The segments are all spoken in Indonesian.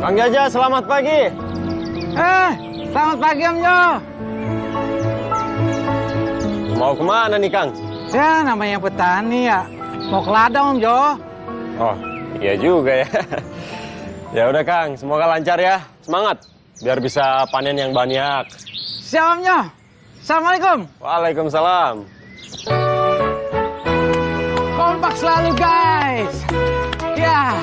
Kang Jaja, selamat pagi. Selamat pagi Om Jo. Mau kemana nih, Kang? Ya, namanya petani ya. Mau ke ladang Om Jo. Oh, iya juga ya. Ya udah, Kang. Semoga lancar ya. Semangat. Biar bisa panen yang banyak. Siap Om Jo. Assalamualaikum. Waalaikumsalam. Kompak selalu guys. Ya,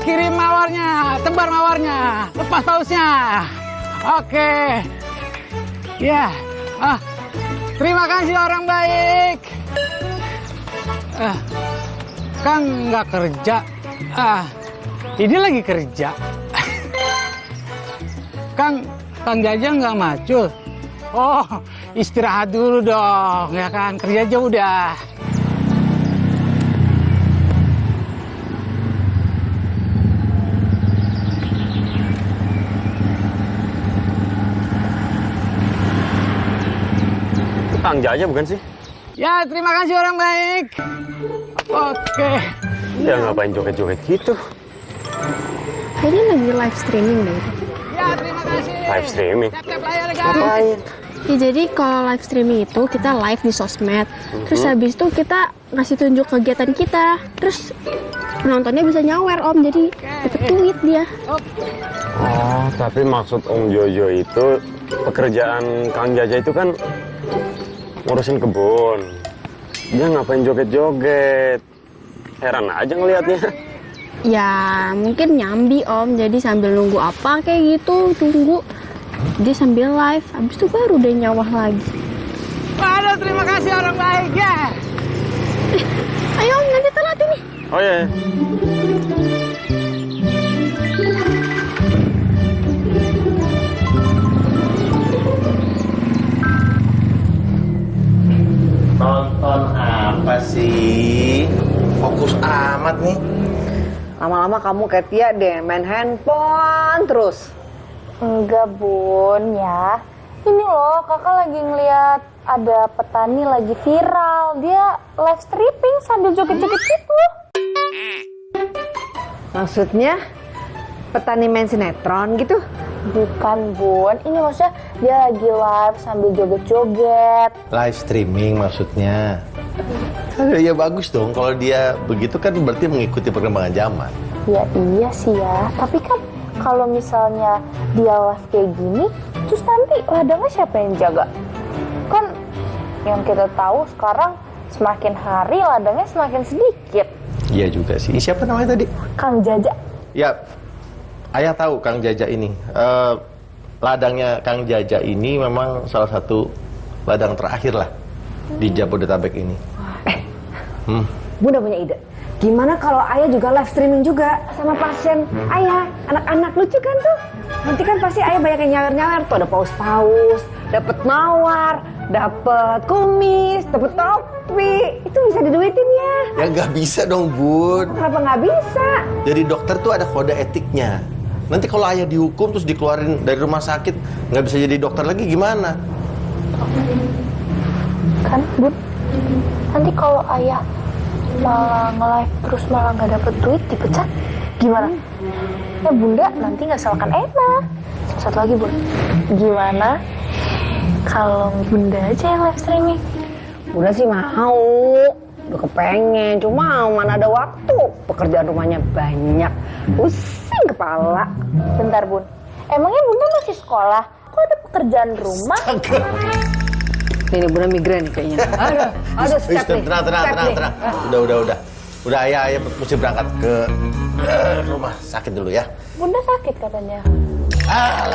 kirim mawarnya, tebar mawarnya, lepas pausnya. Oke. Ya, terima kasih orang baik. Kang nggak kerja. Ini lagi kerja. Kang Jaja nggak macul. Oh, istirahat dulu dong, ya kan? Kerja aja udah. Kang Jaja bukan sih? Ya, terima kasih orang baik. Oke. Dia ngapain joget-joget gitu? Kayaknya lagi live streaming deh. Ya, terima kasih. Live streaming? Tap-tap layar guys. Ngapain? Ya jadi kalau live streaming itu kita live di sosmed. Terus habis itu kita ngasih tunjuk kegiatan kita. Terus penontonnya bisa nyawer Om, jadi dapet duit dia. Oh, tapi maksud Om Jojo itu pekerjaan Kang Jaja itu kan ngurusin kebun. Dia ngapain joget-joget? Heran aja ngelihatnya. Ya mungkin nyambi Om, jadi sambil nunggu apa kayak gitu, tunggu. Dia sambil live, habis itu baru deh nyawah lagi. Waduh, terima kasih orang baik ya. Ayo Om, nanti telat ini. Oh iya. Nonton apa sih? Fokus amat nih. Lama-lama kamu kayak Tia deh, main handphone terus. Enggak Bun ya. Ini loh kakak lagi ngeliat ada petani lagi viral. Dia live streaming sambil joget-joget gitu. Maksudnya petani main sinetron gitu? Bukan Bun, ini maksudnya dia lagi live sambil joget-joget. Live streaming maksudnya. Ya bagus dong, kalau dia begitu kan berarti mengikuti perkembangan zaman. Ya iya sih ya, tapi kan kalau misalnya dia live kayak gini, terus nanti ladangnya siapa yang jaga? Kan yang kita tahu sekarang semakin hari ladangnya semakin sedikit. Iya juga sih. Siapa namanya tadi? Kang Jaja. Ya, ayah tahu Kang Jaja ini. Ladangnya Kang Jaja ini memang salah satu ladang terakhir lah di Jabodetabek ini. Bunda punya ide. Gimana kalau ayah juga live streaming juga sama pasien ayah, anak-anak lucu kan tuh? Nanti kan pasti ayah banyak yang nyawer-nyawer tuh, ada paus-paus, dapat mawar, dapat kumis, dapat topi. Itu bisa diduitin ya. Ya nggak bisa dong Bun. Kenapa nggak bisa? Jadi dokter tuh ada kode etiknya. Nanti kalau ayah dihukum terus dikeluarin dari rumah sakit, nggak bisa jadi dokter lagi gimana? Kan Bun, nanti kalau ayah malah nge-live terus malah nggak dapet duit, dipecat gimana? Ya Bunda nanti nggak salahkan enak. Satu lagi Bun, gimana kalau Bunda aja yang live streaming? Bunda sih mau, udah kepengen, cuma mana ada waktu. Pekerjaan rumahnya banyak, pusing kepala. Bentar Bun, emangnya Bunda masih sekolah? Kok ada pekerjaan rumah? Ini Bunda migrain kayaknya. Aduh, step nih. Tenang. Udah ayah mesti berangkat ke rumah sakit dulu ya. Bunda sakit katanya.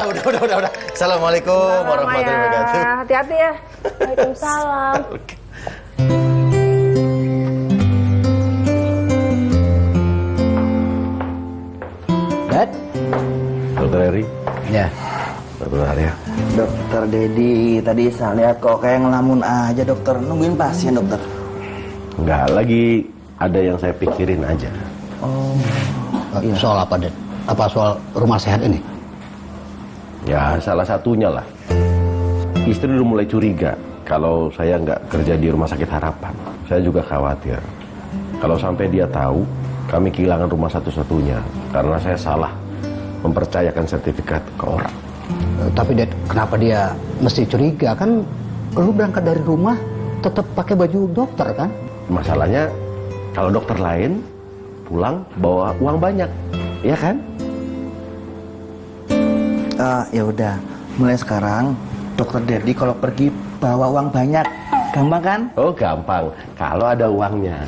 Udah. Assalamualaikum warahmatullahi wabarakatuh. Hati-hati ya. Waalaikumsalam. Dad? Dokter Eri? Ya. Dokter Arya? Dokter Dedi, tadi saya lihat kok kayak ngelamun aja dokter. Nungguin pasien dokter. Enggak, lagi ada yang saya pikirin aja. Oh iya. Soal apa, Dad? Apa soal rumah sehat ini? Ya, salah satunya lah. Istri udah mulai curiga kalau saya nggak kerja di Rumah Sakit Harapan. Saya juga khawatir. Kalau sampai dia tahu, kami kehilangan rumah satu-satunya. Karena saya salah mempercayakan sertifikat ke orang. Tapi Dad, kenapa dia mesti curiga? Kan lu berangkat dari rumah tetap pakai baju dokter kan? Masalahnya kalau dokter lain pulang bawa uang banyak, ya kan? Ya udah, mulai sekarang dokter Derdi kalau pergi bawa uang banyak, gampang kan? Oh gampang, kalau ada uangnya.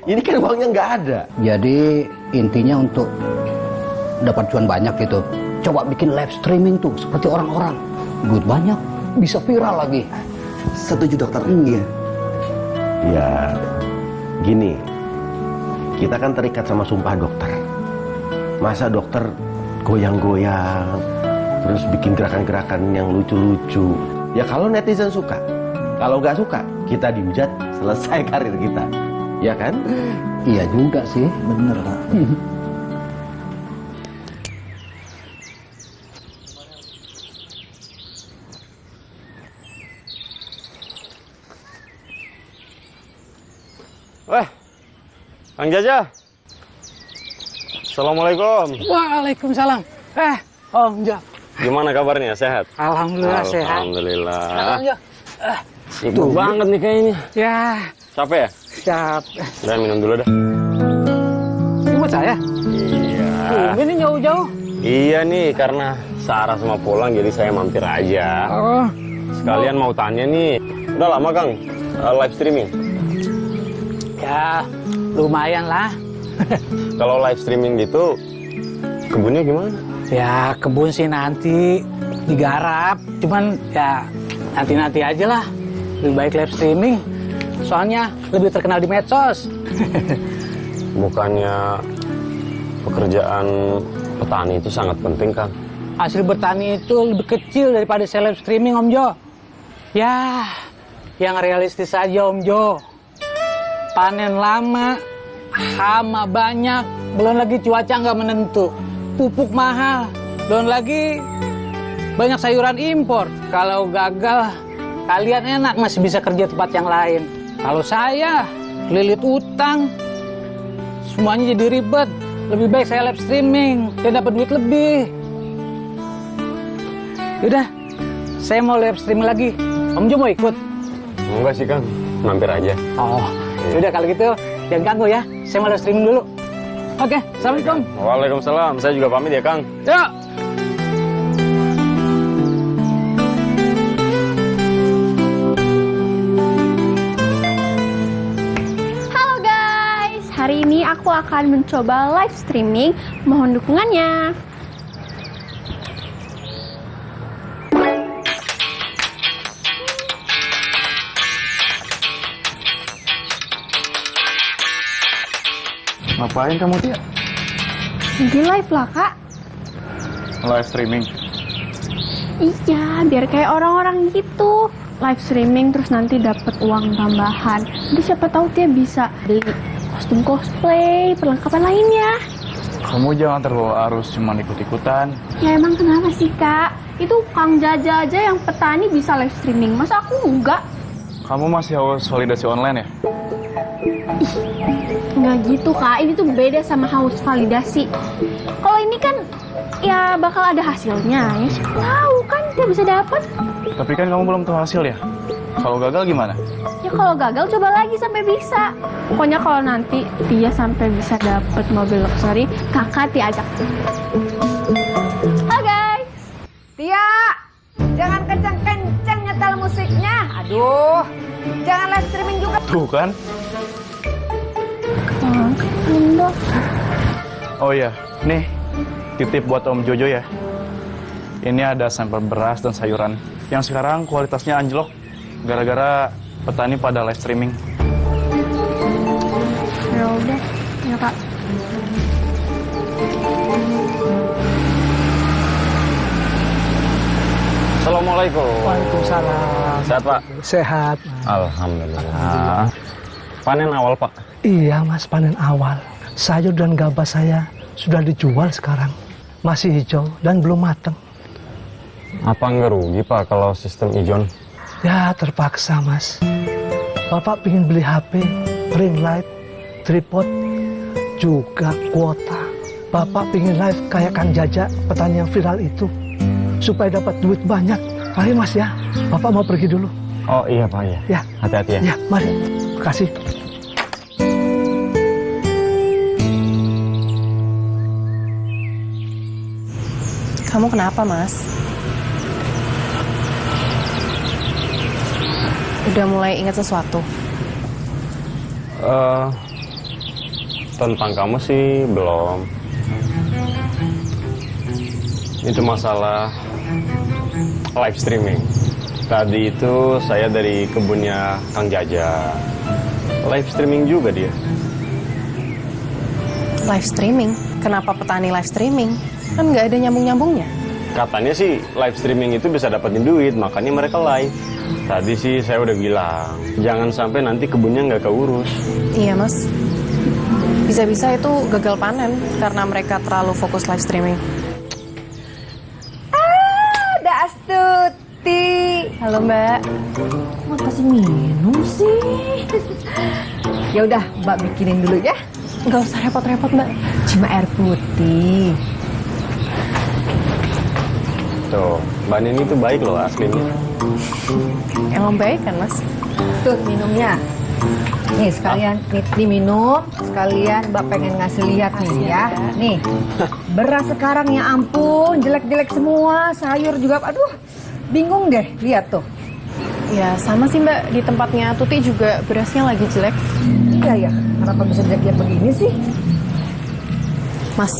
Ini kan uangnya nggak ada. Jadi intinya untuk dapat cuan banyak gitu, coba bikin live streaming tuh seperti orang-orang. Duit banyak, bisa viral lagi. Setuju dokter. Iya. Ya, gini, kita kan terikat sama sumpah dokter. Masa dokter goyang-goyang, terus bikin gerakan-gerakan yang lucu-lucu? Ya kalau netizen suka, kalau nggak suka, kita dihujat, selesai karir kita. Ya kan? Iya juga sih. Bener Pak. Weh, Kang Jaja. Assalamualaikum. Waalaikumsalam. Om Jo. Gimana kabarnya? Sehat? Alhamdulillah sehat. Alhamdulillah. Om Jo. Sibuk banget nih kayaknya. Ya, Capek ya? siap. Udah minum dulu dah. Ini buat saya? Iya. Ini jauh-jauh. Iya nih, karena Sarah semua pulang jadi saya mampir aja. Oh, Sekalian mau tanya nih, udah lama Kang live streaming? ya lumayan lah. Kalau live streaming gitu, kebunnya gimana? Ya kebun sih nanti digarap. Cuman ya nanti-nanti aja lah. Lebih baik live streaming. Soalnya lebih terkenal di medsos. Bukannya pekerjaan petani itu sangat penting, Kang? Hasil bertani itu lebih kecil daripada seleb streaming, Om Jo. Ya, yang realistis aja, Om Jo. Panen lama, hama banyak, belum lagi cuaca nggak menentu. Pupuk mahal, belum lagi banyak sayuran impor. Kalau gagal, kalian enak masih bisa kerja tempat yang lain. Kalau saya, lilit utang, semuanya jadi ribet. Lebih baik saya live streaming, dan dapat duit lebih. Yaudah, saya mau live streaming lagi. Om Jo mau ikut? Enggak sih, Kang. Mampir aja. Oh, yaudah kalau gitu jangan ganggu ya. Saya mau live streaming dulu. Oke, Assalamualaikum. Waalaikumsalam. Saya juga pamit ya, Kang. Yuk. Halo guys, hari ini aku akan mencoba live streaming. Mohon dukungannya. Ngapain kamu Tia? Di live lah kak. Live streaming? Iya, biar kayak orang-orang gitu. Live streaming terus nanti dapat uang tambahan. Jadi siapa tahu dia bisa beli kostum cosplay, perlengkapan lainnya. Kamu jangan terbawa arus cuma ikut-ikutan. Ya emang kenapa sih kak? Itu Kang Jaja aja yang petani bisa live streaming, masa aku enggak? Kamu masih haus validasi online ya? Nggak gitu kak, ini tuh beda sama haus validasi. Kalau ini kan ya bakal ada hasilnya, ya siapa tahu kan dia bisa dapat. Tapi kan kamu belum tahu hasil ya? Kalau gagal gimana? Ya kalau gagal coba lagi sampai bisa. Pokoknya kalau nanti dia sampai bisa dapat mobil luxury, kakak diajak. Halo guys. Tia, jangan kenceng-kenceng nyetel musiknya. Aduh, jangan live streaming juga. Tuh kan? Indo. Oh iya, nih titip buat Om Jojo ya. Ini ada sampel beras dan sayuran yang sekarang kualitasnya anjlok gara-gara petani pada live streaming. Ya udah, ya kak. Assalamualaikum. Waalaikumsalam. Sehat, Pak? Sehat. Alhamdulillah. Panen awal, Pak? Iya mas, panen awal. Sayur dan gabah saya sudah dijual sekarang. Masih hijau dan belum matang. Apa nggak rugi, Pak, kalau sistem ijon? Ya terpaksa mas. Bapak ingin beli HP, ring light, tripod, juga kuota. Bapak pingin live kayak Kang Jaja, petani yang viral itu. Supaya dapat duit banyak. Ayo Mas ya, Bapak mau pergi dulu. Oh iya Pak ya. Ya. Hati-hati ya. Ya, mari. Kasih. Kamu kenapa, Mas? Udah mulai ingat sesuatu? Tentang kamu sih belum. Itu masalah live streaming. Tadi itu saya dari kebunnya Kang Jaja. Live streaming juga dia. Live streaming? Kenapa petani live streaming? Kan nggak ada nyambung-nyambungnya. Katanya sih live streaming itu bisa dapetin duit, makanya mereka live. Tadi sih saya udah bilang, jangan sampai nanti kebunnya nggak keurus. Iya, Mas. Bisa-bisa itu gagal panen karena mereka terlalu fokus live streaming. Ada Astuti. Halo, Mbak. Mau kasih minum sih? Ya udah, Mbak bikinin dulu ya. Nggak usah repot-repot, Mbak. Cuma air putih. Tuh, Mbak Nini tuh baik loh aslinya. Emang baik kan, Mas? Tuh minumnya. Nih sekalian, nih minum. Sekalian Mbak pengen ngasih lihat nih ya. Nih, beras sekarang ya ampun, jelek-jelek semua. Sayur juga, aduh, bingung deh. Lihat tuh. Ya, sama sih, Mbak. Di tempatnya Tuti juga berasnya lagi jelek. Iya ya, kenapa bisa jelek begini sih? Mas,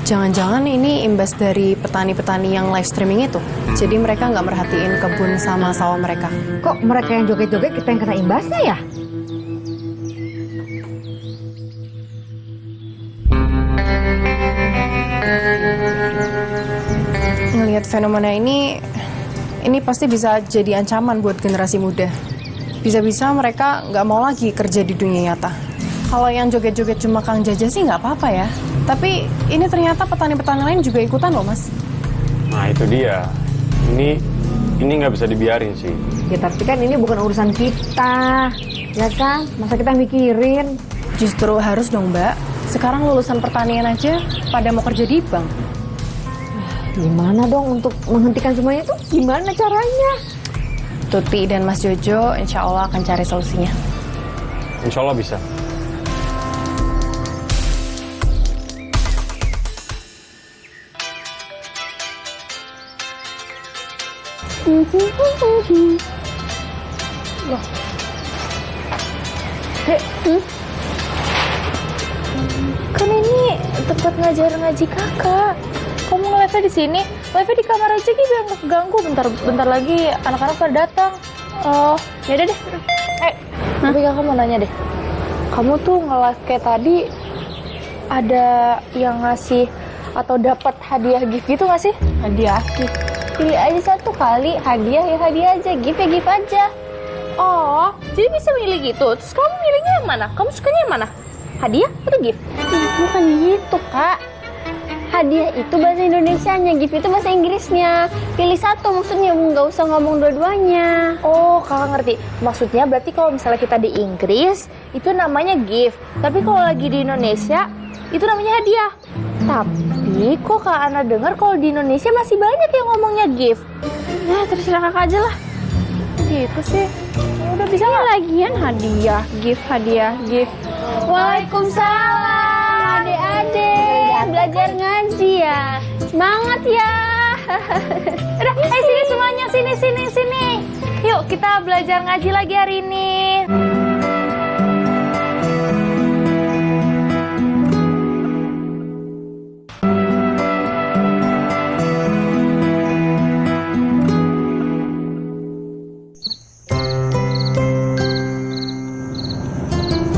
jangan-jangan ini imbas dari petani-petani yang live streaming itu. Jadi mereka nggak merhatiin kebun sama sawah mereka. Kok mereka yang joget-joget, kita yang kena imbasnya ya? Ngelihat fenomena ini pasti bisa jadi ancaman buat generasi muda. Bisa-bisa mereka nggak mau lagi kerja di dunia nyata. Kalau yang joget-joget cuma Kang Jaja sih nggak apa-apa ya. Tapi ini ternyata petani-petani lain juga ikutan loh, Mas. Nah itu dia. Ini nggak bisa dibiarin sih. Ya tapi kan ini bukan urusan kita, ya kan? Masa kita mikirin? Justru harus dong, Mbak. Sekarang lulusan pertanian aja pada mau kerja di bank. Gimana dong untuk menghentikan semuanya itu? Gimana caranya? Tuti dan Mas Jojo insya Allah akan cari solusinya. Insya Allah bisa. Loh. Kan ini tempat ngaji kakak. Kamu nge-live di sini? Live di kamar aja gitu biar nggak keganggu. Bentar lagi anak-anak pada datang. Oh, yaudah deh. Tapi kakak mau nanya deh. Kamu tuh nge-live kayak tadi ada yang ngasih atau dapat hadiah gift gitu nggak sih? Hadiah gift. Pilih aja satu kali, hadiah ya hadiah aja, gift ya gift aja. Oh, jadi bisa milih gitu. Terus kamu milihnya yang mana? Kamu sukanya yang mana? Hadiah atau gift? Bukan gitu, Kak. Hadiah itu bahasa Indonesianya, gift itu bahasa Inggrisnya. Pilih satu maksudnya, nggak usah ngomong dua-duanya. Oh, kakak ngerti. Maksudnya berarti kalau misalnya kita di Inggris, itu namanya gift. Tapi kalau lagi di Indonesia, itu namanya hadiah. Tapi kok Kak Ana dengar kalau di Indonesia masih banyak yang ngomongnya gift. Ya terserah kakak aja lah. Gitu sih. Ya udah bisa nggak? Lagian hadiah, gift, hadiah, gift. Waalaikumsalam adik-adik. Belajar ngaji ya. Semangat ya. Udah, sini semuanya, sini. Yuk kita belajar ngaji lagi hari ini.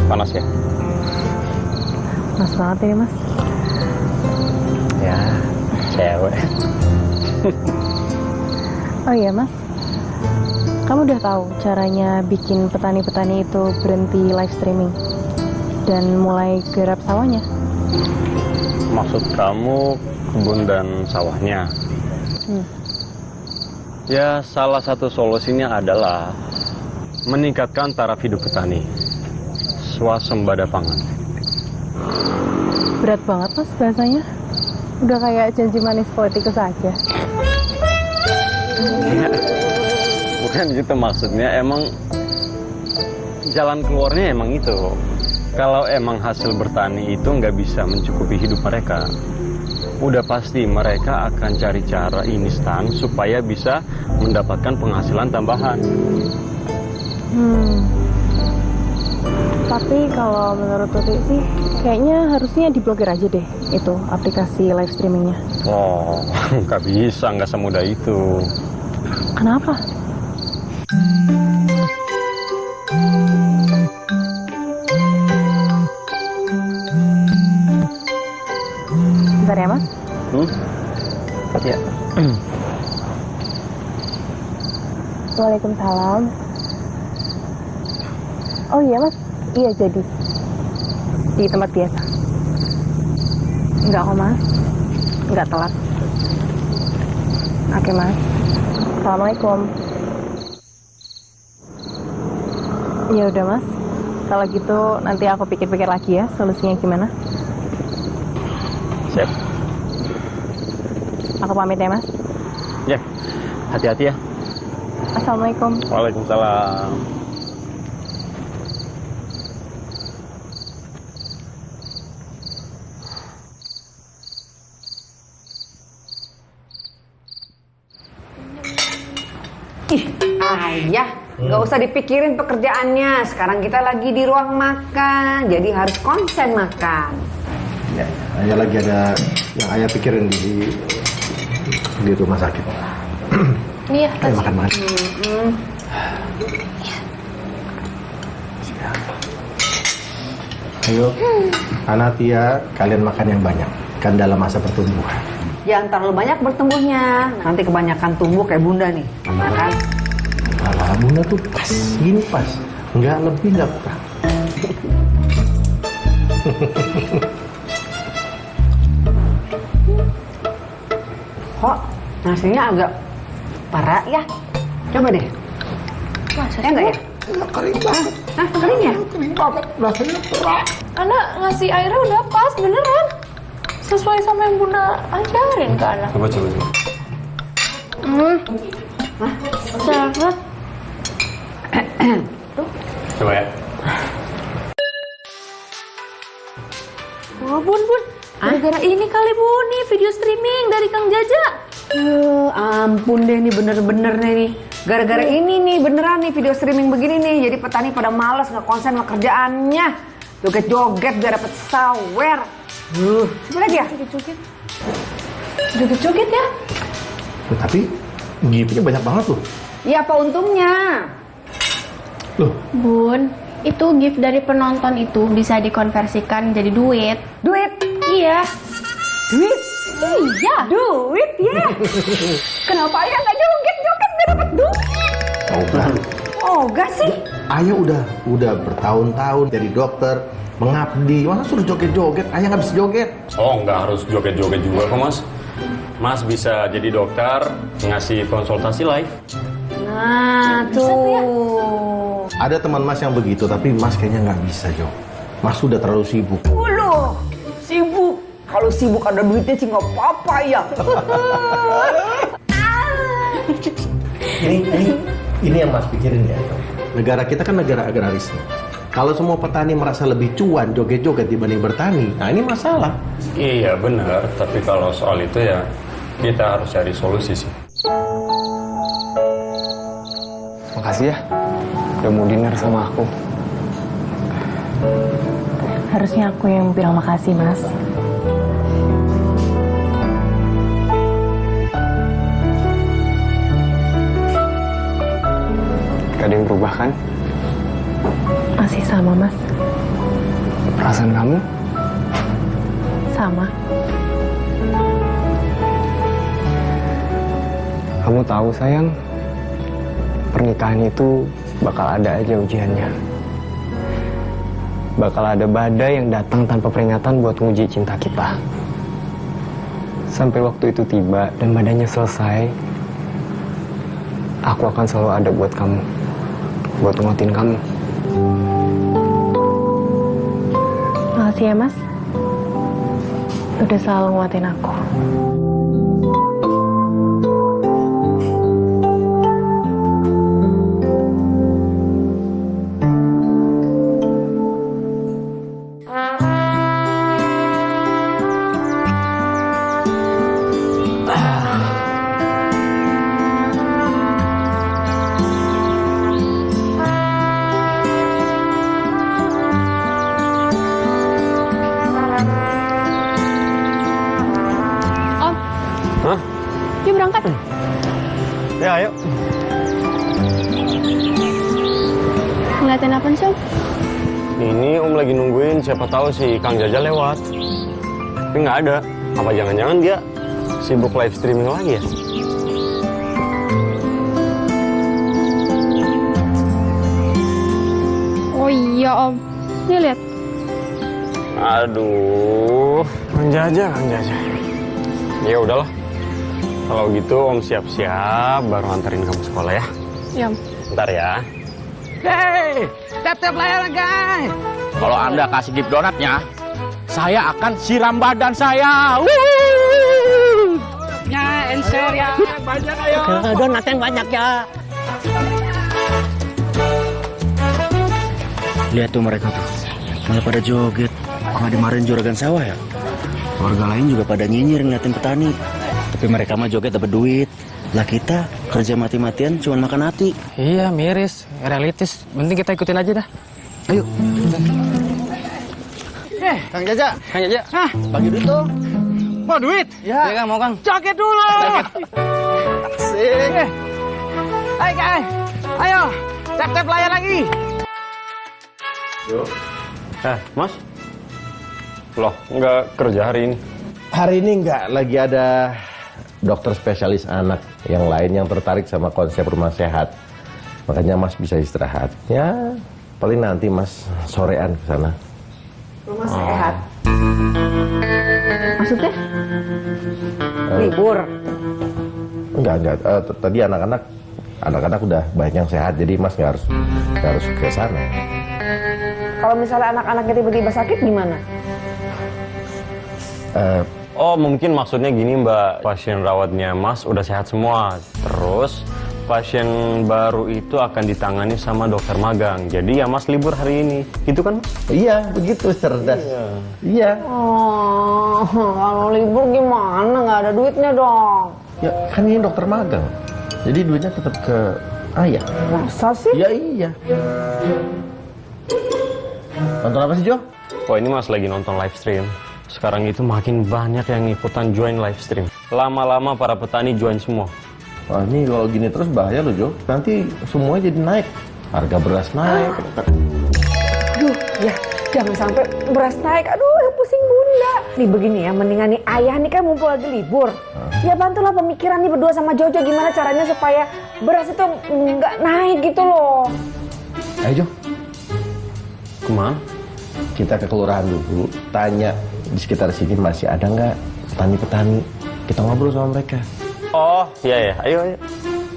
Panas ya? Panas banget ya, Mas. Ya, cewek. Oh iya, Mas. Kamu udah tahu caranya bikin petani-petani itu berhenti live streaming dan mulai garap sawahnya? Maksud kamu kebun dan sawahnya? Ya, salah satu solusinya adalah meningkatkan taraf hidup petani, swasembada pangan. Berat banget mas bahasanya. Udah kayak janji manis politikus aja. Bukan gitu maksudnya, emang jalan keluarnya emang itu. Kalau emang hasil bertani itu nggak bisa mencukupi hidup mereka, udah pasti mereka akan cari cara instan supaya bisa mendapatkan penghasilan tambahan. Tapi kalau menurut Tuti sih, kayaknya harusnya diblokir aja deh itu aplikasi live streamingnya. Oh, nggak bisa, nggak semudah itu. Kenapa? Bentar ya mas. Ya. Waalaikumsalam. Oh iya mas, iya jadi di tempat biasa. Enggak kok mas, enggak telat. Oke mas, assalamualaikum. Ya udah mas, kalau gitu nanti aku pikir-pikir lagi ya solusinya gimana. Siap. Aku pamit ya mas. Ya, hati-hati ya. Assalamualaikum. Waalaikumsalam. Ih, ayah, nggak usah dipikirin pekerjaannya. Sekarang kita lagi di ruang makan, jadi harus konsen makan. Ya, ayah lagi ada yang ayah pikirin di rumah sakit. Iya, Ayo makan. Ayo, Anatia, kalian makan yang banyak. Kan dalam masa pertumbuhan. Jangan terlalu banyak bertumbuhnya, nanti kebanyakan tumbuh kayak bunda nih. Makan. Alah, bunda tuh pas, gini pas. Nggak lebih, nggak kurang. Kok nasinya agak parah ya? Coba deh. Masa Ya enggak ya? Kering banget. Hah, kering ya? Kering banget, rasanya parah. Anak ngasih airnya udah pas, beneran. Sesuai sama yang Bunda ajarin ke anak. Coba. Sangat. Coba ya. Oh, Bun. Gara-gara ini kali Bun, nih video streaming dari Kang Jaja. Ampun deh, nih bener-bener nih. Gara-gara ini nih beneran nih video streaming begini nih. Jadi petani pada males nggak konsen sama kerjaannya. Joget-joget biar dapet sawer. Coba lagi ya? Joget-joget ya? Tapi giftnya banyak banget loh. Ya apa untungnya? Loh, Bun, itu gift dari penonton itu bisa dikonversikan jadi duit. Duit? Iya. Duit? Iya. Duit ya? Kenapa ayah nggak joget-joget biar dapet duit? Ogah sih? ayah udah bertahun-tahun jadi dokter, mengabdi. Masa suruh joget-joget? Ayah nggak bisa joget. Oh, nggak harus joget-joget juga kok, Mas. Mas bisa jadi dokter, ngasih konsultasi live. Nah, tuh. Ada teman Mas yang begitu, tapi Mas kayaknya nggak bisa, Jo. Mas sudah terlalu sibuk. Loh, sibuk. Kalau sibuk ada duitnya sih nggak apa-apa ya. Ini yang Mas pikirin ya. Negara kita kan negara agraris. Kalau semua petani merasa lebih cuan joget-joget dibanding bertani, nah ini masalah. Iya benar, tapi kalau soal itu ya kita harus cari solusi sih. Makasih ya, udah mau dinner sama aku. Harusnya aku yang bilang makasih, Mas. Gak ada yang berubah kan? Masih sama, Mas. Perasaan kamu? Sama. Kamu tahu sayang, pernikahan itu bakal ada aja ujiannya. Bakal ada badai yang datang tanpa peringatan buat nguji cinta kita. Sampai waktu itu tiba dan badainya selesai, aku akan selalu ada buat kamu, buat nguatin kamu. Makasih ya, Mas. udah selalu nguatin aku. Yuk berangkat. Ya, ayo. Ngeliatin apa sih, Om? Ini Om lagi nungguin, siapa tahu si Kang Jaja lewat. Tapi nggak ada. Apa jangan-jangan dia sibuk live streaming lagi ya? Oh iya, Om. Nih lihat. Aduh, Kang Jaja. Ya udahlah. Kalau gitu Om siap-siap baru anterin kamu sekolah ya. Iya, Om. Bentar ya. Hei, tap-tap layar guys. Kalau Anda kasih gift donatnya, saya akan siram badan saya. Ya, enser ya. Banyak ayo. Donat yang banyak ya. Lihat tuh mereka tuh, malah pada joget. Kok dimarahin juragan sawah ya? Warga lain juga pada nyinyir ngeliatin petani. Tapi mereka mah joget dapat duit. Lah kita kerja mati-matian cuma makan hati. Iya, miris, realistis. Penting kita ikutin aja dah. Ayo. Kang Jaja. Hah? Bagi duit tuh. Mau duit? Ya, Kang, mau Kang. Joget dulu. Asik. Hai guys, ayo tap-tap layar lagi. Mas? Loh, nggak kerja hari ini? Hari ini nggak, lagi ada dokter spesialis anak yang lain yang tertarik sama konsep rumah sehat. Makanya Mas bisa istirahat. Ya, paling nanti Mas sorean ke sana. Rumah sehat. Maksudnya? Libur. Enggak. Tadi anak-anak udah banyak yang sehat, jadi Mas nggak harus ke sana. Kalau misalnya anak-anaknya tiba-tiba sakit gimana? Oh, mungkin maksudnya gini Mbak, pasien rawatnya Mas udah sehat semua. Terus pasien baru itu akan ditangani sama dokter magang. Jadi ya Mas libur hari ini, gitu kan? Iya, begitu, cerdas. Iya. Oh, kalau libur gimana? Nggak ada duitnya dong. Ya, kan ini dokter magang. Jadi duitnya tetap ke ayah. Masa sih? Ya iya. Nonton apa sih, Jo? Oh, ini Mas lagi nonton live stream. Sekarang itu makin banyak yang ikutan join live stream. Lama-lama para petani join semua. Wah, ini kalau gini terus bahaya loh, Jo. Nanti semuanya jadi naik. Harga beras naik. Aduh, ya jangan sampai beras naik. Aduh, pusing bunda. Nih begini ya, mendingan nih ayah nih kan mumpul lagi libur. Ya bantulah pemikiran nih berdua sama Jojo gimana caranya supaya beras itu nggak naik gitu loh. Ayo, Jo. Kemana? Kita ke kelurahan dulu, tanya di sekitar sini masih ada nggak petani-petani. Kita ngobrol sama mereka. Oh, iya ya. Ayo.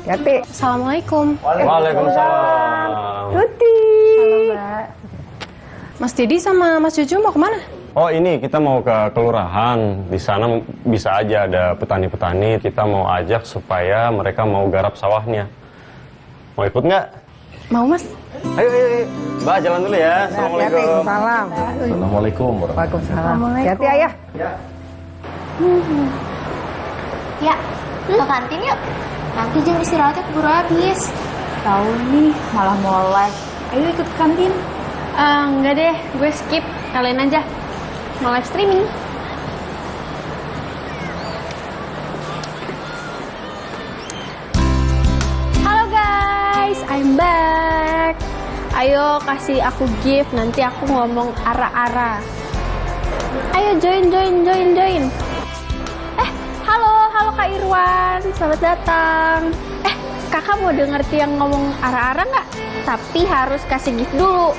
Hati. Assalamualaikum. Waalaikumsalam. Tuti. Halo, Mbak. Mas Dedi sama Mas Jojo mau kemana? Oh, ini kita mau ke kelurahan. Di sana bisa aja ada petani-petani. Kita mau ajak supaya mereka mau garap sawahnya. Mau ikut nggak? Mau, Mas. Ayo. Mbak, jalan dulu ya. Assalamualaikum. Salam. Assalamualaikum. Waalaikumsalam. Hati ayah. Ya, ke kantin yuk. Nanti jam istirahatnya keburu habis. Tahu nih, malah mau live. Ayo ikut ke kantin. Enggak deh, gue skip. Kalian aja. Mau live streaming. Halo guys, I'm back. Ayo kasih aku gift, nanti aku ngomong ara-ara. Ayo join. Halo Kak Irwan, selamat datang. Kakak mau denger yang ngomong ara-ara nggak? Tapi harus kasih gift dulu.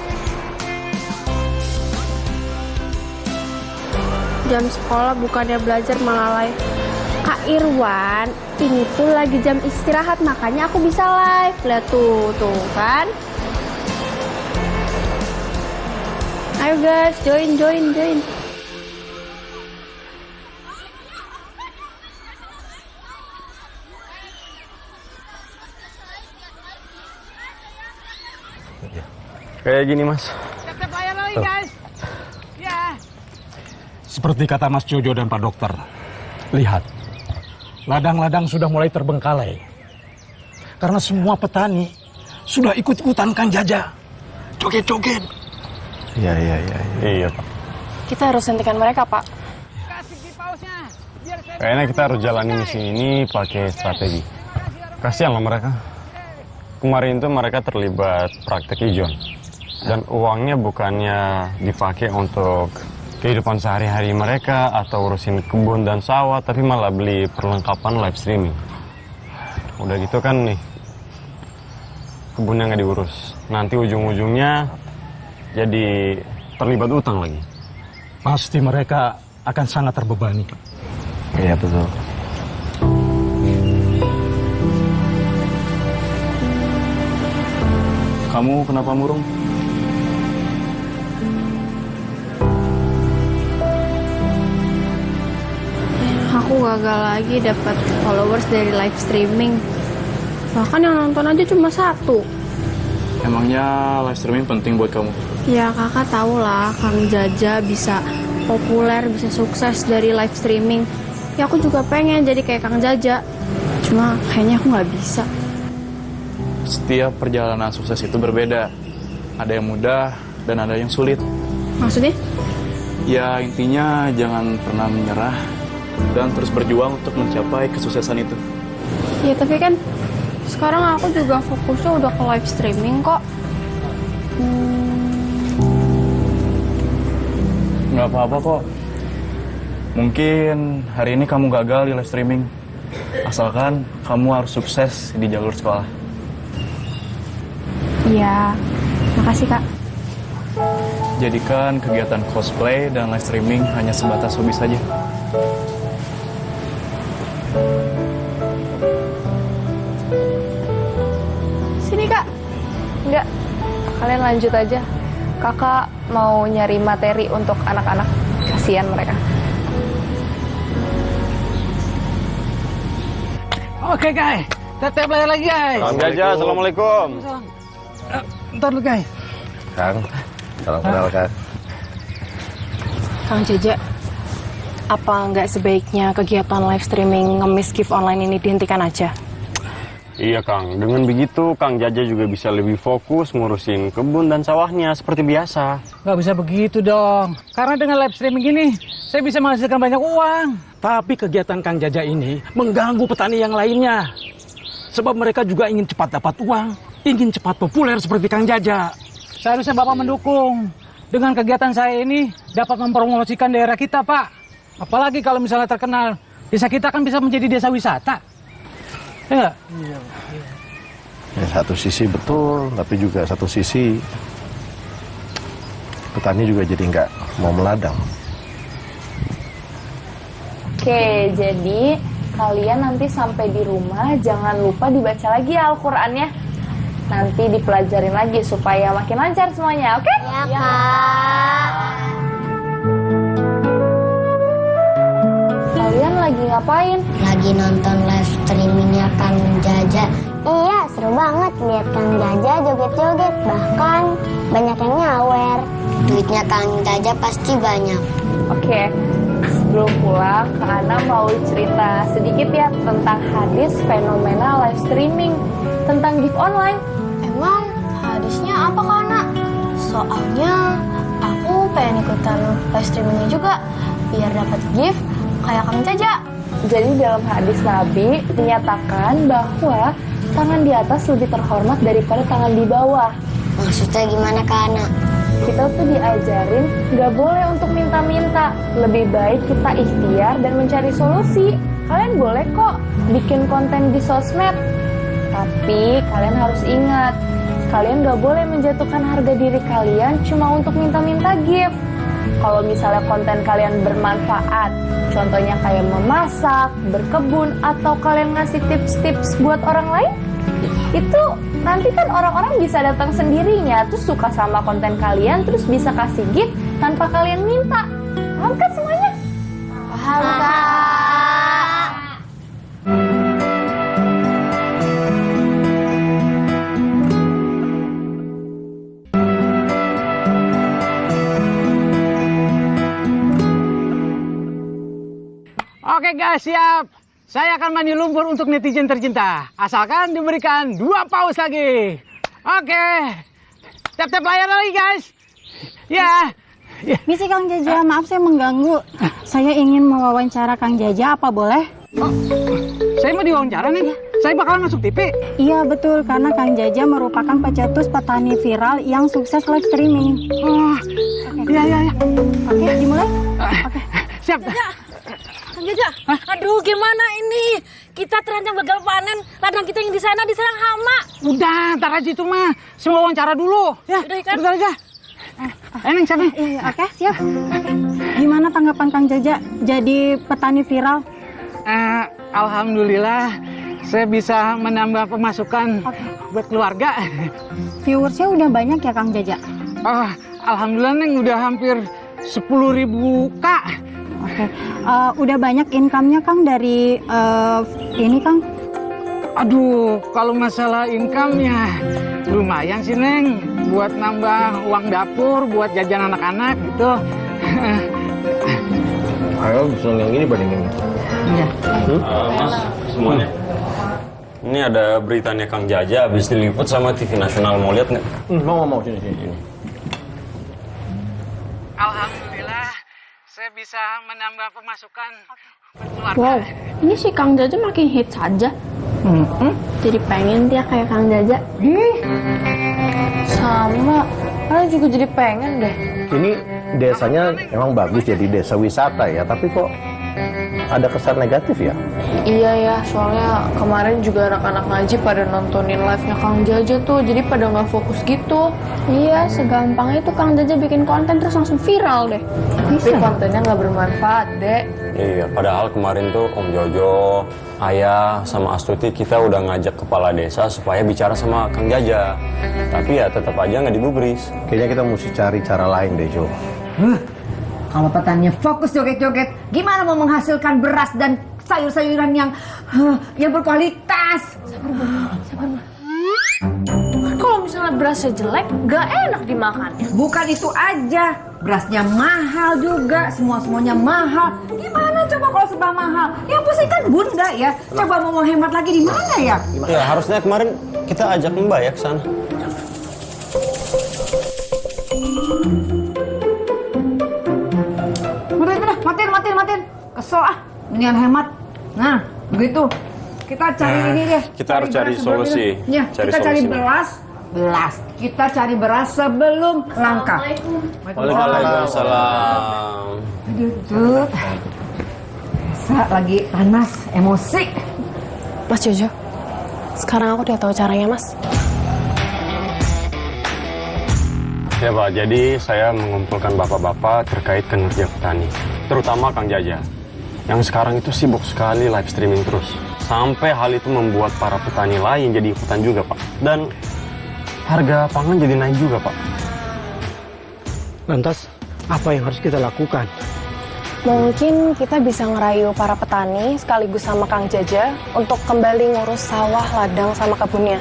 Jam sekolah bukannya belajar malah live. Kak Irwan, ini tuh lagi jam istirahat, makanya aku bisa live. Lihat tuh kan. Ayo guys, join. Kayak gini, Mas. Tetap bayar lagi, guys. Ya. Seperti kata Mas Jojo dan Pak Dokter, lihat, ladang-ladang sudah mulai terbengkalai. Karena semua petani sudah ikut-ikutan Kang Jaja. Joget-joget. Iya, Pak. Kita harus hentikan mereka, Pak. Kayaknya kita harus jalani misi ini pakai strategi. Kasihan loh mereka. Kemarin itu mereka terlibat praktek ijon. Dan uangnya bukannya dipakai untuk kehidupan sehari-hari mereka atau urusin kebun dan sawah, tapi malah beli perlengkapan live streaming. Udah gitu kan nih, kebunnya nggak diurus. Nanti ujung-ujungnya jadi terlibat utang lagi. Pasti mereka akan sangat terbebani. Iya, betul. Kamu kenapa murung? Aku gagal lagi dapat followers dari live streaming. Bahkan yang nonton aja cuma 1. Emangnya live streaming penting buat kamu? Ya kakak tahu lah, Kang Jaja bisa populer, bisa sukses dari live streaming. Ya aku juga pengen jadi kayak Kang Jaja. Cuma kayaknya aku nggak bisa. Setiap perjalanan sukses itu berbeda. Ada yang mudah dan ada yang sulit. Maksudnya? Ya intinya jangan pernah menyerah dan terus berjuang untuk mencapai kesuksesan itu. Ya tapi kan sekarang aku juga fokusnya udah ke live streaming kok. Nggak apa-apa kok. Mungkin hari ini kamu gagal di live streaming. Asalkan kamu harus sukses di jalur sekolah. Iya, makasih Kak. Jadikan kegiatan cosplay dan live streaming hanya sebatas hobi saja. Sini Kak. Enggak, kalian lanjut aja. Kakak mau nyari materi untuk anak-anak. Kasihan mereka. Oke, guys. Tetap bayar lagi, guys. Kang Jaja, assalamualaikum. Ntar lu, guys. Kang, salam kenal Kang. Kang Jaja, apa nggak sebaiknya kegiatan live streaming ngemis gift online ini dihentikan aja? Iya, Kang. Dengan begitu, Kang Jaja juga bisa lebih fokus ngurusin kebun dan sawahnya seperti biasa. Nggak bisa begitu dong. Karena dengan live streaming gini, saya bisa menghasilkan banyak uang. Tapi kegiatan Kang Jaja ini mengganggu petani yang lainnya. Sebab mereka juga ingin cepat dapat uang, ingin cepat populer seperti Kang Jaja. Seharusnya Bapak mendukung. Dengan kegiatan saya ini dapat mempromosikan daerah kita, Pak. Apalagi kalau misalnya terkenal, desa kita kan bisa menjadi desa wisata. Ya, Ya, satu sisi betul, tapi juga satu sisi petani juga jadi nggak mau meladang. Oke, jadi kalian nanti sampai di rumah jangan lupa dibaca lagi ya Al-Qur'annya. Nanti dipelajarin lagi supaya makin lancar semuanya, oke? Ya, Kak. Kalian lagi ngapain? Lagi nonton live streamingnya Kang Jaja. Iya, seru banget lihat Kang Jaja joget-joget. Bahkan banyak yang nyawer. Duitnya Kang Jaja pasti banyak. Oke, sebelum pulang, Kak Ana mau cerita sedikit ya tentang hadis fenomena live streaming, tentang gift online. Emang hadisnya apa Kak Ana? Soalnya aku pengen ikutan live streamingnya juga biar dapat gift kayak Kang Jaja. Jadi dalam hadis Nabi dinyatakan bahwa tangan di atas lebih terhormat daripada tangan di bawah. Maksudnya gimana Kak Ana? Kita tuh diajarin nggak boleh untuk minta-minta. Lebih baik kita ikhtiar dan mencari solusi. Kalian boleh kok bikin konten di sosmed. Tapi kalian harus ingat, kalian nggak boleh menjatuhkan harga diri kalian cuma untuk minta-minta gift. Kalau misalnya konten kalian bermanfaat, contohnya kayak memasak, berkebun, atau kalian ngasih tips-tips buat orang lain, itu nanti kan orang-orang bisa datang sendirinya, terus suka sama konten kalian, terus bisa kasih gift tanpa kalian minta. Paham kan semuanya? Paham, Kak. Oke guys, siap. Saya akan mandi lumpur untuk netizen tercinta. Asalkan diberikan 2 paus lagi. Oke. Tap-tap layar lagi guys. Ya. Misi Kang Jaja, maaf saya mengganggu. Saya ingin mewawancara Kang Jaja, apa boleh? Oh, saya mau diwawancara nih. Saya bakalan masuk TV. Iya betul, karena Kang Jaja merupakan pecetus petani viral yang sukses live streaming. Oh, iya. Oke, dimulai. Oke, siap. Kang Jaja, aduh gimana ini? Kita terancam gagal panen, ladang kita yang di sana diserang hama. Udah, ntar aja itu mah. Saya mau wawancara dulu. Ya, udah kan? Bentar aja. Eneng siapa? Iya, oke, siap. Gimana tanggapan Kang Jaja jadi petani viral? Alhamdulillah, saya bisa menambah pemasukan buat keluarga. Viewersnya udah banyak ya Kang Jaja? Oh, alhamdulillah Neng udah hampir 10.000 Kak. Oke, udah banyak income-nya Kang dari ini Kang? Aduh, kalau masalah income ya lumayan sih Neng, buat nambah uang dapur, buat jajan anak-anak gitu. Ayo bisa yang ini bandingin. Iya. Mas, semuanya. Ini ada beritanya Kang Jaja habis diliput sama TV nasional, mau lihat nggak? Mau sini. Alhamdulillah, saya bisa menambah pemasukan buat keluarga. Wow, ini si Kang Jaja makin hit saja. Jadi pengen dia kayak Kang Jaja. Sama, Ana juga jadi pengen deh. Ini desanya emang bagus jadi desa wisata ya, tapi kok ada kesan negatif ya? Iya ya, soalnya kemarin juga anak-anak ngaji pada nontonin live-nya Kang Jaja tuh, jadi pada nggak fokus gitu. Iya, segampang itu Kang Jaja bikin konten terus langsung viral deh. Tapi kontennya nggak bermanfaat, Dek. Iya, padahal kemarin tuh Om Jojo, Ayah, sama Astuti kita udah ngajak kepala desa supaya bicara sama Kang Jaja. Tapi ya tetap aja nggak digubris. Kayaknya kita mesti cari cara lain deh, Jo. Kalau petaninya fokus joget-joget, gimana mau menghasilkan beras dan sayur-sayuran yang berkualitas? Sabar. Kalau misalnya berasnya jelek, gak enak dimakannya. Bukan itu aja, berasnya mahal juga, semuanya mahal. Gimana coba kalau serba mahal? Yang pusing kan Bunda ya. Coba mau hemat lagi di mana ya? Ya harusnya kemarin kita ajak Mbak ya ke sana. Udah, matiin. Kesel ah, mendingan hemat. Nah, begitu. Kita cari ini deh. Kita harus cari solusi. Ya, kita cari beras. Kita cari beras sebelum langka. Waalaikumsalam. Aduh, Masa lagi panas, emosi. Mas Jojo, sekarang aku udah tahu caranya, Mas. Ya Pak, jadi saya mengumpulkan bapak-bapak terkait kinerja petani, terutama Kang Jaja, yang sekarang itu sibuk sekali live streaming terus. Sampai hal itu membuat para petani lain jadi ikutan juga Pak. Dan harga pangan jadi naik juga Pak. Lantas, apa yang harus kita lakukan? Mungkin kita bisa ngerayu para petani sekaligus sama Kang Jaja untuk kembali ngurus sawah, ladang, sama kebunnya.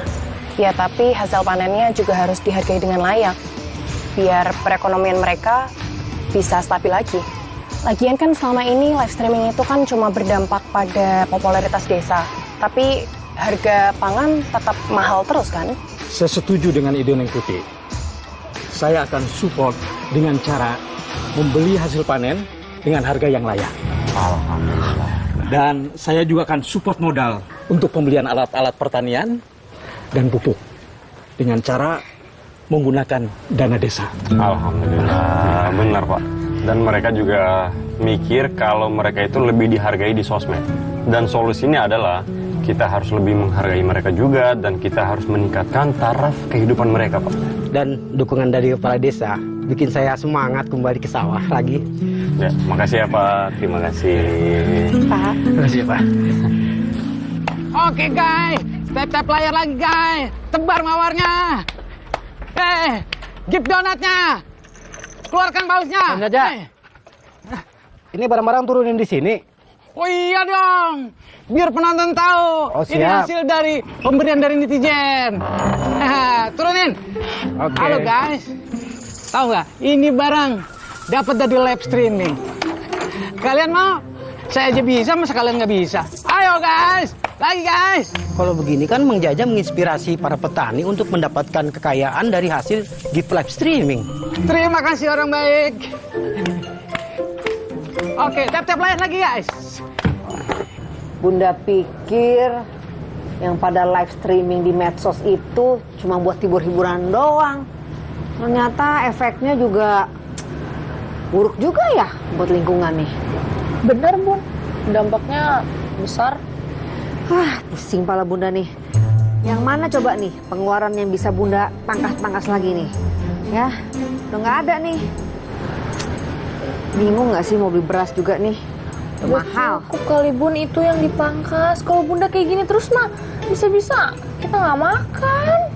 Ya, tapi hasil panennya juga harus dihargai dengan layak, biar perekonomian mereka bisa stabil lagi. Lagian kan selama ini live streaming itu kan cuma berdampak pada popularitas desa, tapi harga pangan tetap mahal terus kan? Saya setuju dengan ide Neng Putih. Saya akan support dengan cara membeli hasil panen dengan harga yang layak. Alhamdulillah. Dan saya juga akan support modal untuk pembelian alat-alat pertanian dan pupuk dengan cara menggunakan dana desa. Alhamdulillah, benar Pak. Dan mereka juga mikir kalau mereka itu lebih dihargai di sosmed. Dan solusinya adalah kita harus lebih menghargai mereka juga dan kita harus meningkatkan taraf kehidupan mereka Pak. Dan dukungan dari kepala desa bikin saya semangat kembali ke sawah lagi. Ya, makasih ya Pak. Terima kasih. Pak. Terima kasih Pak. Oke guys, tap layar lagi guys. Tebar mawarnya. Gip donatnya. Keluarkan pausnya. Kang Jaja. Ini barang-barang turunin di sini. Oh iya dong. Biar penonton tahu. Oh, ini siap. hasil dari pemberian dari netizen. Turunin. Oke. Halo guys. Tahu nggak? Ini barang dapat dari live streaming. Kalian mau? Saya aja bisa, masa kalian nggak bisa? Ayo guys, lagi guys. Kalau begini kan Mang Jaja menginspirasi para petani untuk mendapatkan kekayaan dari hasil gift live streaming. Terima kasih orang baik. Oke, tap-tap lain lagi guys. Bunda pikir yang pada live streaming di medsos itu cuma buat hibur-hiburan doang. Ternyata efeknya juga buruk juga ya buat lingkungan nih. Bener Bun, dampaknya besar. Pusing pala Bunda nih. Yang mana coba nih pengeluaran yang bisa Bunda pangkas-pangkas lagi nih? Ya, udah nggak ada nih. Bingung nggak sih mau beli beras juga nih? Udah mahal. Cukup kali Bun itu yang dipangkas. Kalau Bunda kayak gini terus mah bisa-bisa kita nggak makan.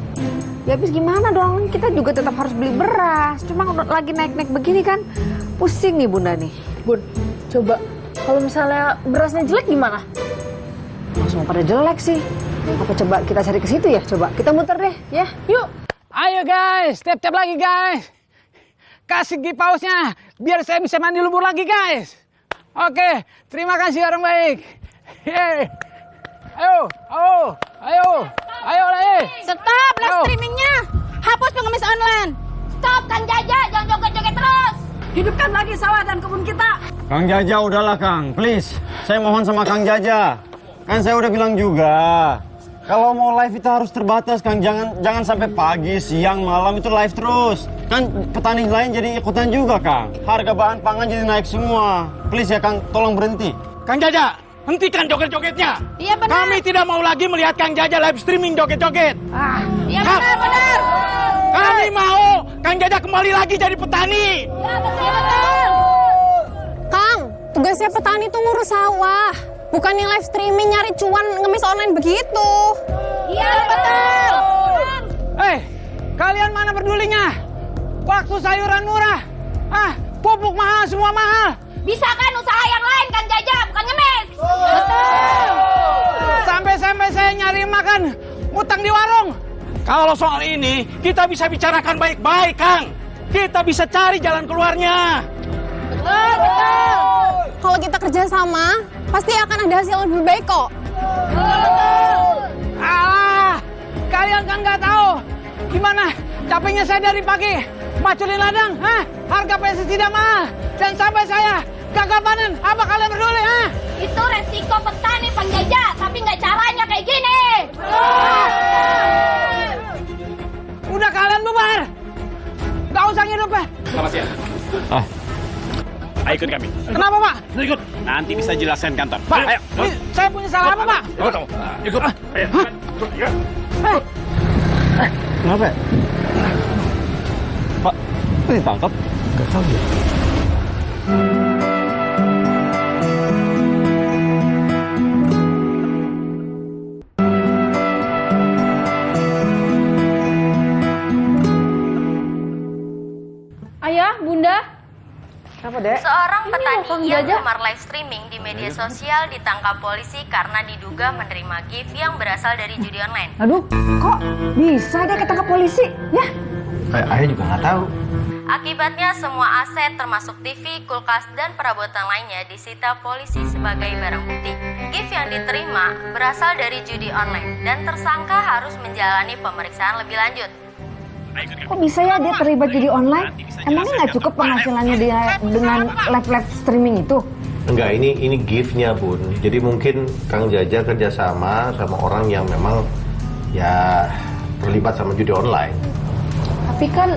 Ya habis gimana dong? Kita juga tetap harus beli beras. Cuma lagi naik-naik begini kan pusing nih Bunda nih. Bun, coba kalau misalnya berasnya jelek gimana? Langsung pada jelek sih. Apa coba kita cari ke situ ya? Coba kita muter deh, ya. Yuk. Ayo guys, tap-tap lagi guys. Kasih gift pausnya biar saya bisa mandi lumpur lagi guys. Oke, terima kasih orang baik. Yeay. Ayo lagi. Stop live streamingnya. Hapus pengemis online. Stop Kang Jaja, jangan joget-joget terus. Hidupkan lagi sawah dan kebun kita. Kang Jaja, udahlah Kang, please. Saya mohon sama Kang Jaja. Kan saya udah bilang juga, kalau mau live itu harus terbatas Kang. Jangan sampai pagi, siang, malam itu live terus. Kan petani lain jadi ikutan juga Kang. Harga bahan pangan jadi naik semua. Please ya Kang, tolong berhenti. Kang Jaja, hentikan joget-jogetnya. Iya benar. Kami tidak mau lagi melihat Kang Jaja live streaming joget-joget. Iya benar. Kami mau Kang Jaja kembali lagi jadi petani. Iya betul. Kang, tugasnya petani tuh ngurus sawah. Bukan yang live streaming nyari cuan ngemis online begitu. Iya betul. Kalian mana pedulinya? Waktu sayuran murah, pupuk mahal, semua mahal. Bisa kan usaha yang lain Kang Jaja, bukan ngemis. Betul. Sampai saya nyari makan, utang di warung. Kalau soal ini, kita bisa bicarakan baik-baik, Kang. Kita bisa cari jalan keluarnya. Betul. Kalau kita kerja sama, pasti akan ada hasil yang lebih baik kok. Kalian kan nggak tahu gimana capeknya saya dari pagi maculin ladang, harga pestisida mahal, dan sampai saya gagal panen. Apa kalian peduli? Itu resiko petani Kang Jaja, tapi nggak caranya kayak gini. Udah kalian bubar, nggak usah ngidupin. Selamat siang. Ayo ikut kami. Kenapa Pak? Ikut. Nanti bisa jelasin kantor. Pak, Ayo. Saya punya salah apa Pak? Ikut kamu. Ikut. Ayo. Kenapa ya? Pak, ditangkap? Gak tahu ya. Ayah, Bunda. Apa, Dek? Seorang petani Kang yang Jaja. gemar live streaming di media sosial ditangkap polisi karena diduga menerima gift yang berasal dari judi online. Aduh, kok bisa dia ketangkap polisi? Ya? Ayah juga nggak tahu. Akibatnya semua aset termasuk TV, kulkas, dan perabotan lainnya disita polisi sebagai barang bukti. Gift yang diterima berasal dari judi online dan tersangka harus menjalani pemeriksaan lebih lanjut. Kok bisa ya dia terlibat judi online? Emangnya nggak cukup penghasilannya dia dengan live streaming itu? Enggak, ini gift-nya Bun. Jadi mungkin Kang Jaja kerjasama sama orang yang memang ya terlibat sama judi online. Tapi kan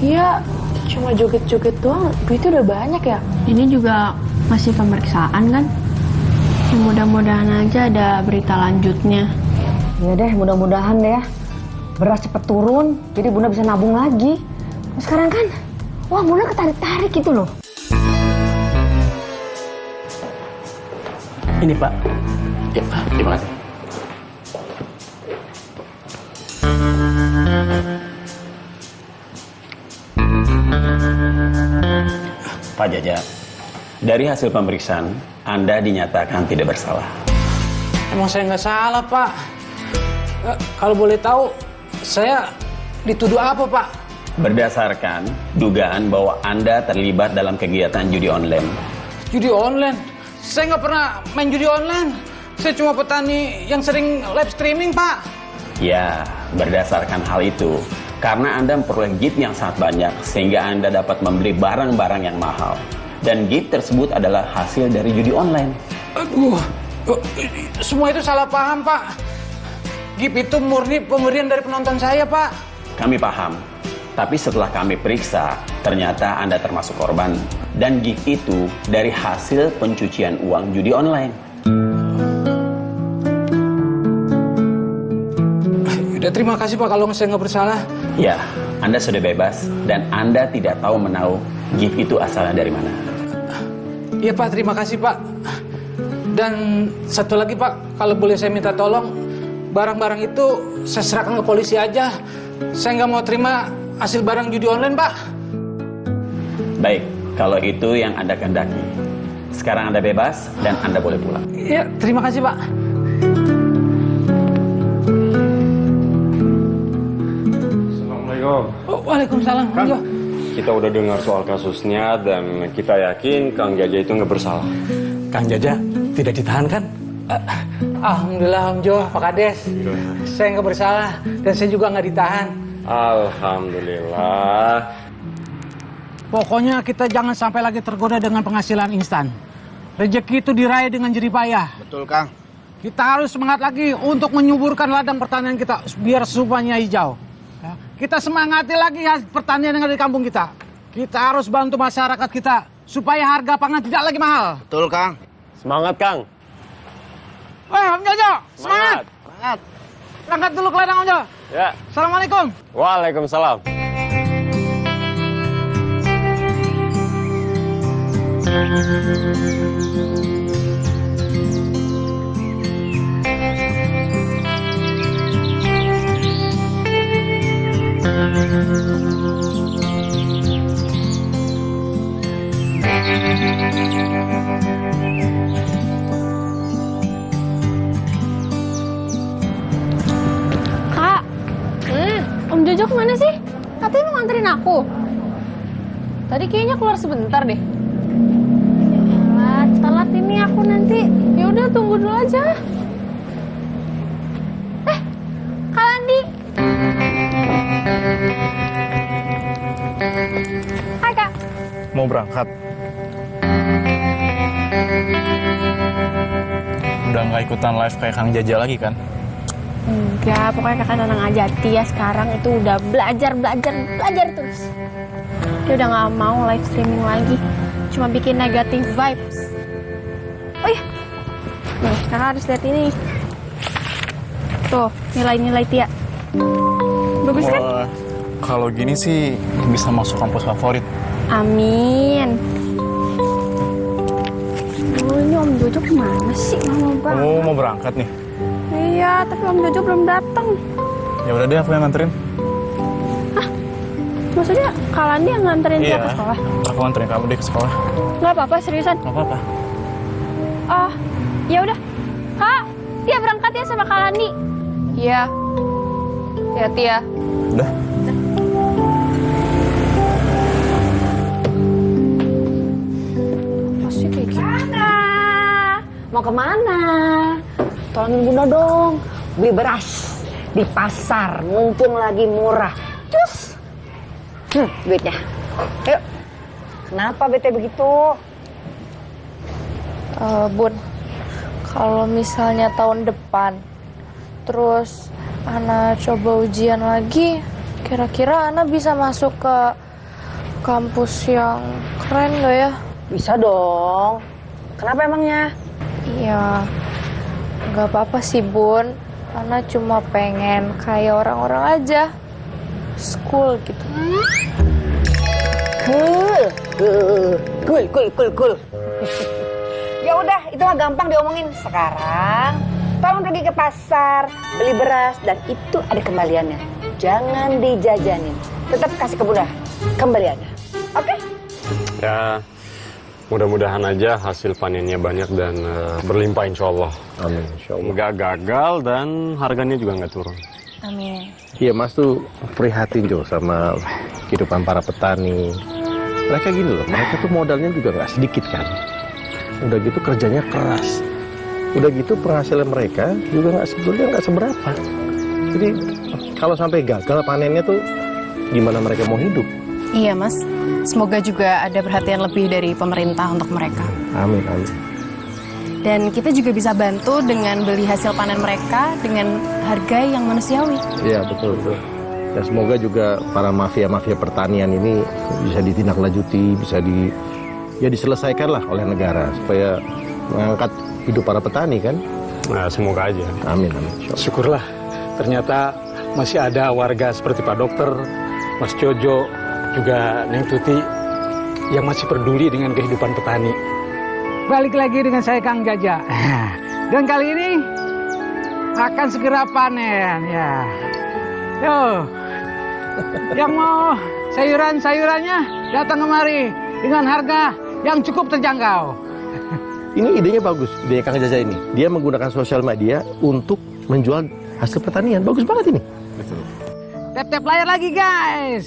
dia cuma joget-joget doang, duitnya udah banyak ya. Ini juga masih pemeriksaan kan? Ya, mudah-mudahan aja ada berita lanjutnya. Ya deh, mudah-mudahan deh ya. Beras cepet turun, jadi Bunda bisa nabung lagi. Sekarang kan, wah Bunda ketarik-tarik gitu loh. Ini Pak. Ya, terima kasih. Pak Jaja, dari hasil pemeriksaan, Anda dinyatakan tidak bersalah. Emang saya nggak salah Pak. Kalau boleh tahu, saya dituduh apa Pak? Berdasarkan dugaan bahwa Anda terlibat dalam kegiatan judi online. Judi online? Saya nggak pernah main judi online. Saya cuma petani yang sering live streaming, Pak. Ya, berdasarkan hal itu, karena Anda memperoleh gift yang sangat banyak, sehingga Anda dapat membeli barang-barang yang mahal. Dan gift tersebut adalah hasil dari judi online. Aduh, semua itu salah paham, Pak. Gift itu murni pemberian dari penonton saya, Pak. Kami paham, tapi setelah kami periksa, ternyata Anda termasuk korban. Dan gift itu dari hasil pencucian uang judi online. Udah, terima kasih, Pak, kalau saya nggak bersalah. Ya, Anda sudah bebas dan Anda tidak tahu menahu gift itu asalnya dari mana. Iya, Pak, terima kasih, Pak. Dan satu lagi, Pak, kalau boleh saya minta tolong, barang-barang itu saya serahkan ke polisi aja. Saya nggak mau terima hasil barang judi online, Pak. Baik, kalau itu yang Anda kehendaki. Sekarang Anda bebas dan Anda boleh pulang. Iya, terima kasih, Pak. Assalamualaikum. Oh, waalaikumsalam, Om Jo. Kita udah dengar soal kasusnya dan kita yakin Kang Jaja itu nggak bersalah. Kang Jaja tidak ditahan kan? Alhamdulillah, Om Jo, Pak Kades. Saya nggak bersalah dan saya juga nggak ditahan. Alhamdulillah. Pokoknya kita jangan sampai lagi tergoda dengan penghasilan instan. Rezeki itu diraih dengan jerih payah. Betul, Kang. Kita harus semangat lagi untuk menyuburkan ladang pertanian kita biar supaya hijau. Ya, kita semangati lagi pertanian yang ada di kampung kita. Kita harus bantu masyarakat kita supaya harga pangan tidak lagi mahal. Betul, Kang. Semangat, Kang. Om Jojo, semangat. Semangat. Berangkat dulu ke ladang, Om Jo. Ya. Assalamualaikum. Waalaikumsalam. Kak, Om Jojo kemana sih? Katanya mau nganterin aku. Tadi kayaknya keluar sebentar deh. Yalah, telat ini aku nanti. Ya udah tunggu dulu aja. Kak Landi. Hai, Kak. Mau berangkat? Udah nggak ikutan live kayak Kang Jaja lagi kan? Enggak, pokoknya kakak tenang aja. Tia sekarang itu udah belajar terus. Dia udah gak mau live streaming lagi. Cuma bikin negative vibes. Oh iya, nih kakak harus lihat ini. Tuh, nilai-nilai Tia. Bagus kan? Wah, kalau gini sih bisa masuk kampus favorit. Amin. Oh, ini Om Jojo kemana sih? Lama banget. Kamu mau berangkat nih? Iya, tapi Om Jojo belum datang. Ya udah deh, aku yang nganterin. Maksudnya Kak Landi yang nganterin Tia Iya, ke sekolah? aku nganterin kamu deh ke sekolah. Nggak apa-apa, seriusan? Nggak apa-apa. Oh, ya udah. Kak, Tia berangkat ya sama Kak Landi. Iya. Hati-hati ya. Udah. Masih kayak gitu. Mau kemana? Tolongin Bunda dong. Beli beras di pasar, mumpung lagi murah. Cus. Duitnya. Ayo. Kenapa bete begitu? Bun, kalau misalnya tahun depan, terus Ana coba ujian lagi, kira-kira Ana bisa masuk ke kampus yang keren gak ya? Bisa dong. Kenapa emangnya? Iya, nggak apa-apa sih Bun. Ana cuma pengen kayak orang-orang aja, school gitu. Cool. Ya udah, itu mah gampang diomongin. Sekarang tolong pergi ke pasar, beli beras, dan itu ada kembaliannya. Jangan dijajanin. Tetap kasih ke Bunda kembaliannya. Oke? Ya, mudah-mudahan aja hasil panennya banyak dan berlimpah insya Allah. Amin, insya Allah. Nggak gagal dan harganya juga nggak turun. Amin. Iya, Mas tuh prihatin Jo sama kehidupan para petani. Mereka gini loh, mereka tuh modalnya juga nggak sedikit kan. udah gitu kerjanya keras, udah gitu penghasilan mereka juga sebetulnya nggak seberapa. Jadi kalau sampai gagal panennya tuh gimana mereka mau hidup? Iya mas, semoga juga ada perhatian lebih dari pemerintah untuk mereka. Amin, amin. Dan kita juga bisa bantu dengan beli hasil panen mereka dengan harga yang manusiawi. Iya betul, betul. Dan semoga juga para mafia-mafia pertanian ini bisa ditindaklanjuti, bisa diselesaikan lah oleh negara supaya mengangkat hidup para petani kan. Nah, semoga aja. Amin, amin. Syukurlah, ternyata masih ada warga seperti Pak Dokter, Mas Jojo, juga Neng Tuti yang masih peduli dengan kehidupan petani. Balik lagi dengan saya Kang Jaja. Dan kali ini akan segera panen ya. Yo, yang mau sayurannya datang kemari dengan harga yang cukup terjangkau. Ini idenya bagus, idenya Kang Jaja ini. Dia menggunakan sosial media untuk menjual hasil pertanian. Bagus banget ini. Tap-tap layar lagi guys.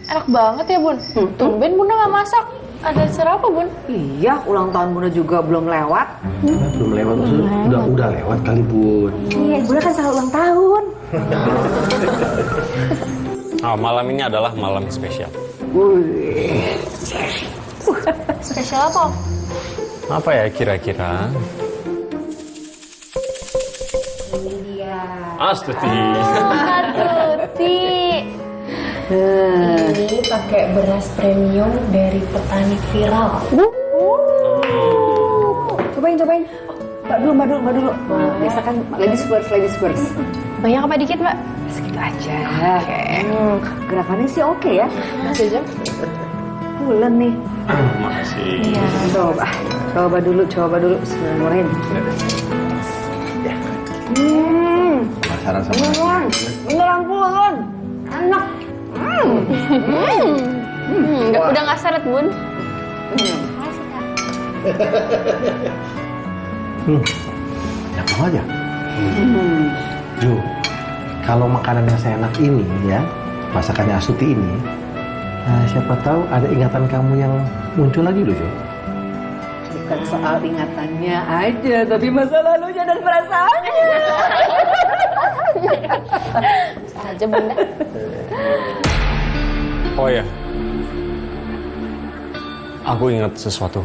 Enak banget ya Bun. Tumben Bunda nggak masak. Ada acara apa Bun? Iya, ulang tahun Bunda juga belum lewat. Belum lewat, maksudnya udah lewat kali Bun. Iya, Bunda kan selalu ulang tahun. Oh, malam ini adalah malam spesial. Spesial apa? Apa ya kira-kira? Ini dia. Astuti. Tuti. Ini pakai beras premium dari petani viral. Cobain. Mbak dulu. Biasa kan ladies first. Banyak apa dikit Mbak? Segitu aja. Gerakannya sih oke ya. Masih jam? Bulan nih. Makasih. Iya. Coba dulu. Bismillahirrahmanirrahim. Penasaran sama. Beneran puluhan. Enak. Udah nggak seret Bun? Enak aja. Jo, kalau makanan yang seenak ini ya, masakannya Astuti ini, nah, siapa tahu ada ingatan kamu yang muncul lagi loh, Jo. Bukan soal ingatannya aja, tapi masa lalunya dan perasaannya. Aja Bunda. Oh ya, aku ingat sesuatu.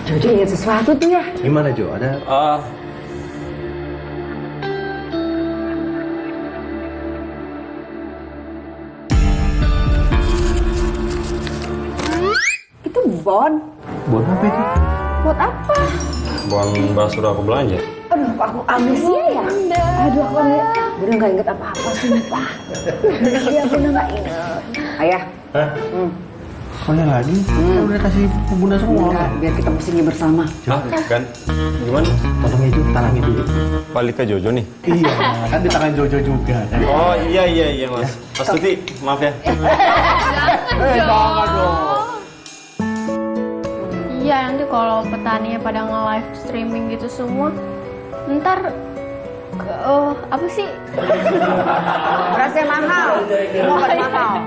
Jojo ingat sesuatu tuh ya. Gimana Jo? Ada? Itu bon. Bon apa itu? Buat apa? Bon bakso aku belanja. Aduh, aku amnesia ya. Aduh, aku Bunda nggak inget apa-apa sumpah. Iya, Bunda nggak inget. Ayah. Hah? Kalian lagi? Kan udah kasih Bunda semua. Enggak, biar kita musimnya bersama. Kan? Gimana? Tolongnya itu, talangnya dulu. Balik ke Jojo nih. Iya, kan di tangan Jojo juga. Kan? Oh iya Mas. Mas Tuti, maaf ya. Jangan dong. Iya nanti kalau petaninya pada nge-live streaming gitu semua, ntar apa sih? Berasnya mahal. Mau mahal.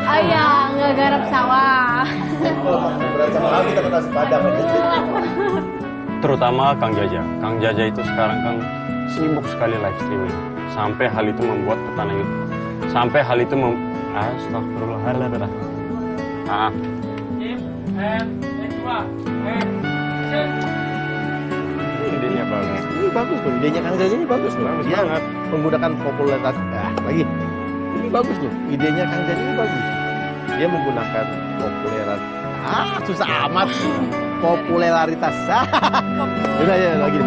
Ayah nggak garap sawah. Berasa mahal kita ke nasi padang aja. Terutama Kang Jaja. Kang Jaja itu sekarang kan sibuk sekali live streaming. Sampai hal itu membuat petani Astagfirullahaladzim. Idenya bagus. Ini bagus loh, idenya Kang Jaja ini bagus loh. Bagus Dia banget. menggunakan popularitas. Lagi. Ini bagus loh, idenya Kang Jaja ini bagus. Dia menggunakan susah amat. Popularitas. Udah ya lagi.